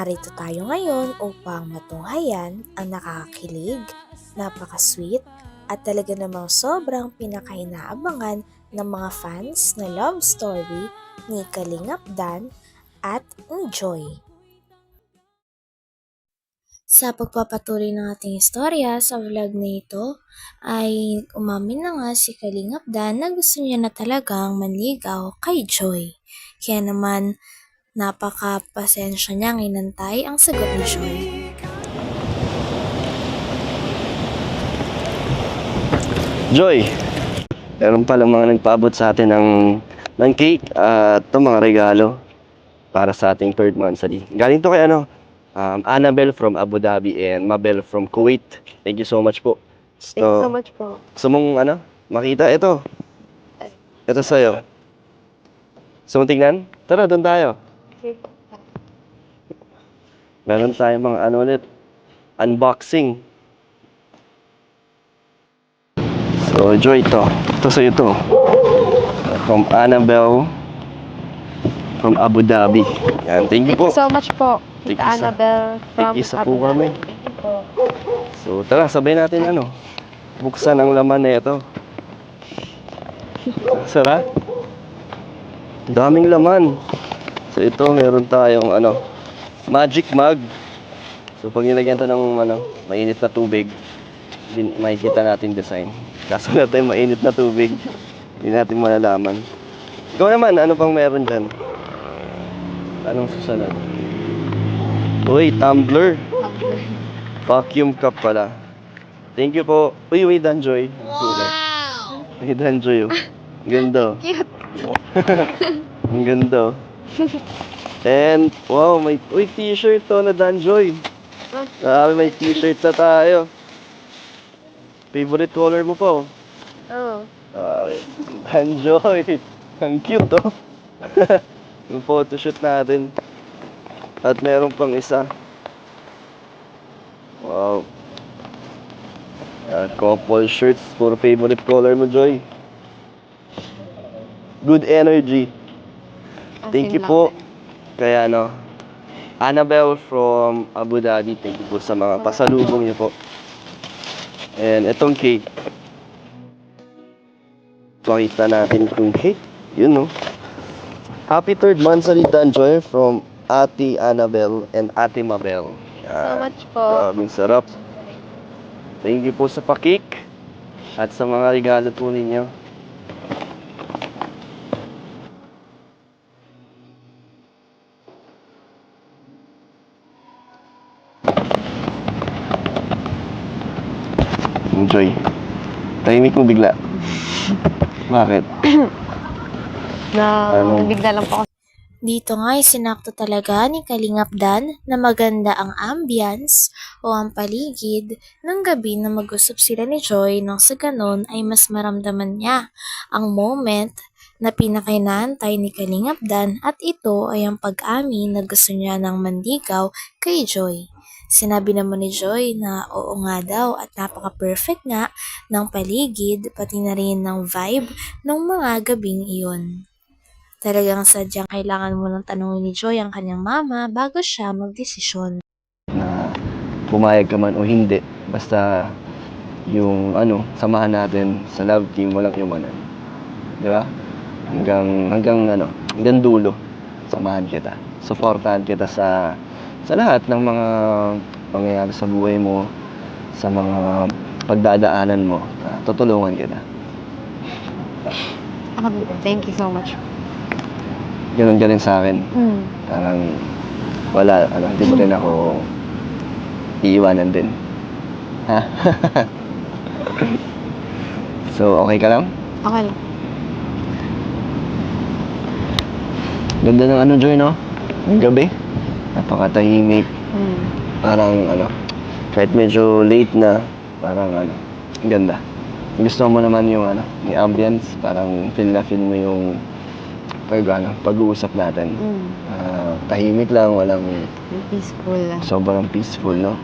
Narito tayo ngayon upang matunghayan ang nakakakilig, napaka-sweet, at talaga namang sobrang pinakainaabangan ng mga fans na love story ni Kalingap Dan at ni Joy. Sa pagpapatuloy ng ating istorya sa vlog na ito, ay umamin na nga si Kalingap Dan na gusto niya na talagang manligaw kay Joy. Kaya naman, napaka-pasensya niyang inantay ang sagot ni Joy. Joy, meron palang mga nagpaabot sa atin ng cake at itong mga regalo para sa ating third monthsary. Galing to kay Annabelle from Abu Dhabi and Mabel from Kuwait. Thank you so much po. Thank you so much po. Gusto mong makita ito? Ito sa'yo. Gusto mong tingnan? Tara, doon tayo. Meron tayong mga ulit, unboxing. So, Joy, ito sa'yo to. From Annabelle from Abu Dhabi. Yan, thank you po. Thank you so much po. Thank Tita you, Annabelle from Isa Abu po kami. Dhabi. Thank you po. So, tara, sabay natin buksan ang laman na ito. Sarap. Daming laman. So, ito, meron tayong magic mug. So, pag nilagyan ito ng mainit na tubig, makikita natin design. Kaso natin mainit na tubig, hindi natin malalaman. Ikaw naman, ano pang meron dyan? Anong susunod? Uy, tumbler. Vacuum cup pala. Thank you po. Uy, may Danjoy. Wow! May Danjoy. Ganda. Cute. Ang ganda. And, wow, uy, t-shirt to na Danjoy. May t-shirt na tayo. Favorite color mo po? Oh. Danjoy. Ang cute, oh. Yung photoshoot natin. At meron pang isa. Wow. Couple shirts. Puro favorite color mo, Joy. Good energy. Thank you po. Kaya Annabelle from Abu Dhabi. Thank you po sa mga pasalubong niyo po. And itong cake. Pakita natin itong cake. Yun, no? Happy third monthsary, Danjoy, from Ate Annabelle and Ate Mabel. So much po. Maraming sarap. Thank you po sa pakik at sa mga regalo po ninyo. Enjoy. Tahimik mo bigla. Bakit? Bigla lang po ako. Dito nga ay sinakto talaga ni Kalingap Dan na maganda ang ambience o ang paligid ng gabi na mag-usap sila ni Joy nang sa ganon ay mas maramdaman niya ang moment na pinakainaantay ni Kalingap Dan at ito ay ang pag-amin na gusto niya ng manligaw kay Joy. Sinabi naman ni Joy na oo nga daw at napaka-perfect nga ng paligid pati na rin ng vibe ng mga gabing iyon. Talagang sadyang kailangan mo ng tanongin ni Joy ang kanyang mama bago siya magdesisyon. Na pumayag ka man o hindi. Basta yung samahan natin sa love team, walang iwanan. Di ba? Hanggang dulo. Samahan kita. Supportahan kita sa lahat ng mga pangyayari sa buhay mo, sa mga pagdadaanan mo. Tutulungan kita. Thank you so much. Ganun ka rin sa akin. Parang wala, hindi mo rin ako iiwanan din. Ha? So, okay ka lang? Okay lang. Ganda ng Joy, no? Ang gabi. Napakatahimik. Parang kahit medyo late na, parang ang ganda. Gusto mo naman yung yung ambience, parang feel na feel mo yung pag-uusap natin. Tahimik lang, walang Peaceful. sobrang peaceful, no?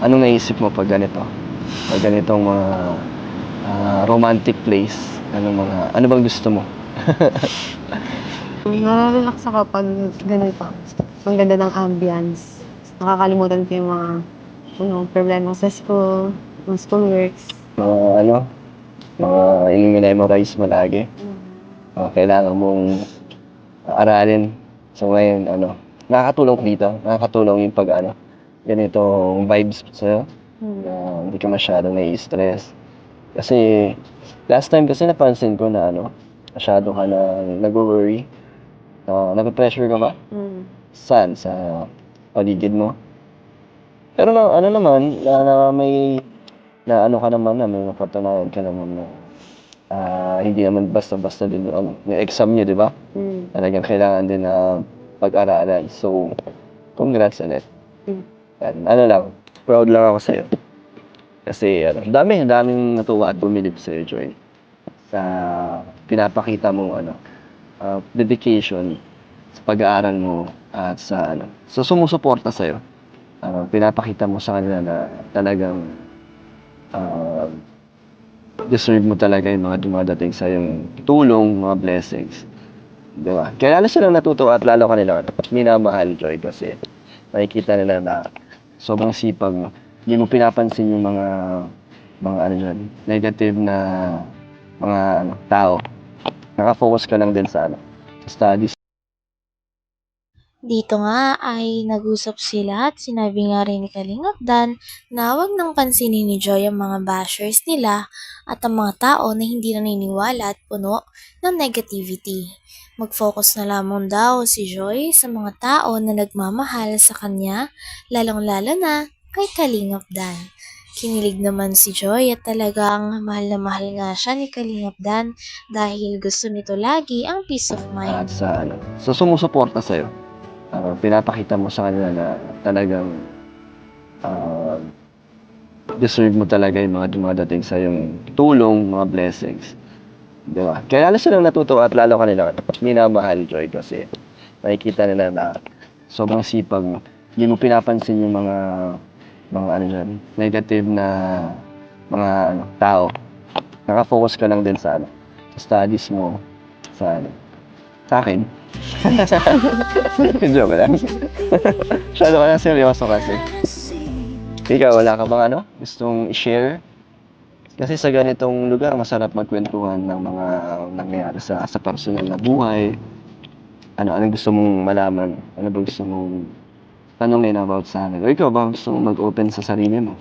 Anong naisip mo pag ganito? Pag ganitong mga romantic place, ano bang gusto mo? Narelax ako pag ganito. Ang ganda ng ambience. Nakakalimutan ko yung mga problema sa school, mga schoolworks. Mga ano, mga ini-memorize mo lagi. Kailangan mong aralin. So ngayon, nakakatulong dito. Nakakatulong yung pag, ganitong vibes sa'yo. Na hindi ka masyadong nai-stress. Kasi, last time kasi napansin ko na, masyado ka na nag-worry. Nape-pressure ka ba? Saan? Sa paligid mo? Pero naman, may ka naman na may napatunayan ka naman na hindi naman basta-basta din yung exam niyo, di ba? Talagang kailangan din na pag-aralan. So, congrats ulit. Yan, lang, proud lang ako sa'yo. Kasi, daming natuwa at bumilib sa'yo, Joy. Sa pinapakita mo, dedication sa pag-aaral mo at sa sumusuporta sa'yo. Pinapakita mo sa kanila na talagang deserve mo talaga yung mga dumadating sa yung tulong, mga blessings. Di ba? Kaya lalo silang natutuwa at lalo kanila minamahal, Joy, kasi makikita nila na sobrang sipag mo. Hindi mo pinapansin yung mga negative na mga tao. Nakafocus ka lang din sa sa studies. Dito nga ay nag-usap sila at sinabi nga rin ni Kalingap Dan na huwag nang pansinin ni Joy ang mga bashers nila at ang mga tao na hindi naniniwala at puno ng negativity. Mag-focus na lamang daw si Joy sa mga tao na nagmamahal sa kanya, lalong-lalo na kay Kalingap Dan. Kinilig naman si Joy at talagang mahal na mahal nga siya ni Kalingap Dan dahil gusto nito lagi ang peace of mind. At sa sumusuporta sa'yo. Pinapakita mo sa kanila na talagang deserve mo talaga yung mga dumadating sa yung tulong, mga blessings. Di ba? Kaya lalo silang natutuwa at lalo kanila minamahal, Joy, kasi makikita nila na sobrang sipag mo. Hindi mo pinapansin yung mga negative na mga tao. Nakafocus ka lang din sa sa studies mo, sa akin. Joke lang. Masyado ka na seryoso kasi. Ikaw, wala ka bang gustong i-share? Kasi sa ganitong lugar, masarap magkwentuhan ng mga nangyayari sa personal na buhay. Anong gusto mong malaman? Ano ba gusto mong tanongin about sa akin? O ikaw ba gusto mong mag-open sa sarili mo?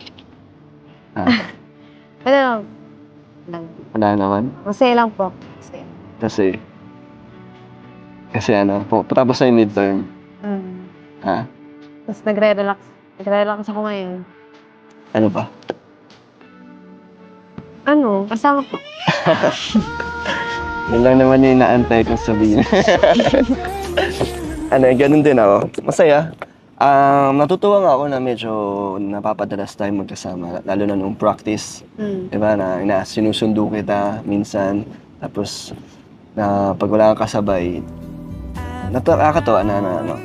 Wala lang. Wala naman? Masaya lang po. Masaya. Kasi tapos na yung midterm. Ha? Tapos nagre-relax. Nagre-relax ako ngayon. Ano ba? Kasama ko. Yun lang naman yung inaantay kong sabihin. Ganun din ako. Masaya. Natutuwa nga ako na medyo napapadalas tayo magkasama. Lalo na nung practice. Diba? Na sinusundo kita minsan. Tapos, pag wala kang kasabay, nakakatawa na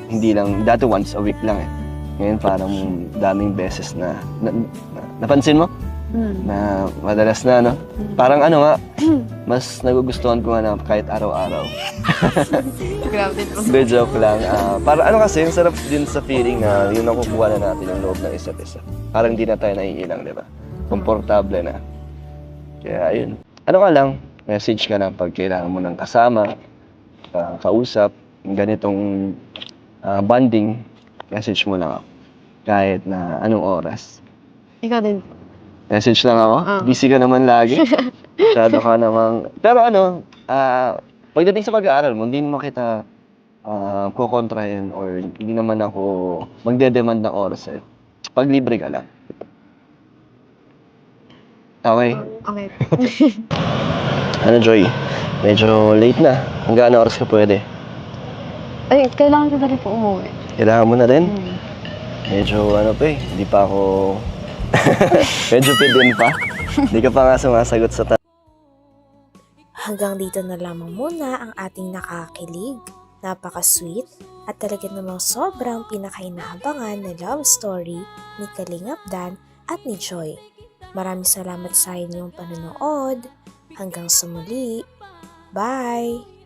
hindi lang, dati once a week lang eh. Ngayon parang daming beses na napansin mo? Na madalas na, Parang mas nagugustuhan ko nga na kahit araw-araw. Grabe po. Good joke lang. Parang kasi, yung sarap din sa feeling na yun nakukuha na natin yung loob ng isa't isa. Parang di na tayo naiilang, di ba? Komportable na. Kaya ayun. Message ka na pag kailangan mo ng kasama, kausap, ganitong bonding, message mo lang ako. Kahit na anong oras. Ikaw din. Message lang ako? Busy ka naman lagi. Masyado ka namang... Pero pagdating sa pag-aaral mo, hindi naman kita kukontrahin or hindi naman ako magde-demand ng oras eh. Pag libre ka lang. Okay? Okay. Joy? Medyo late na. Hanggang oras ka pwede? Ay, kailangan ko na rin po umuwi. Kailangan mo na rin? Medyo hindi pa ako... Medyo pidin pa. Hindi ka pa nga sumasagot sa Hanggang dito na lamang muna ang ating nakakilig, napaka-sweet at talaga namang sobrang pinakainahabangan na love story ni Kalingap Dan at ni Joy. Maraming salamat sa inyong panonood. Hanggang sa muli. Bye!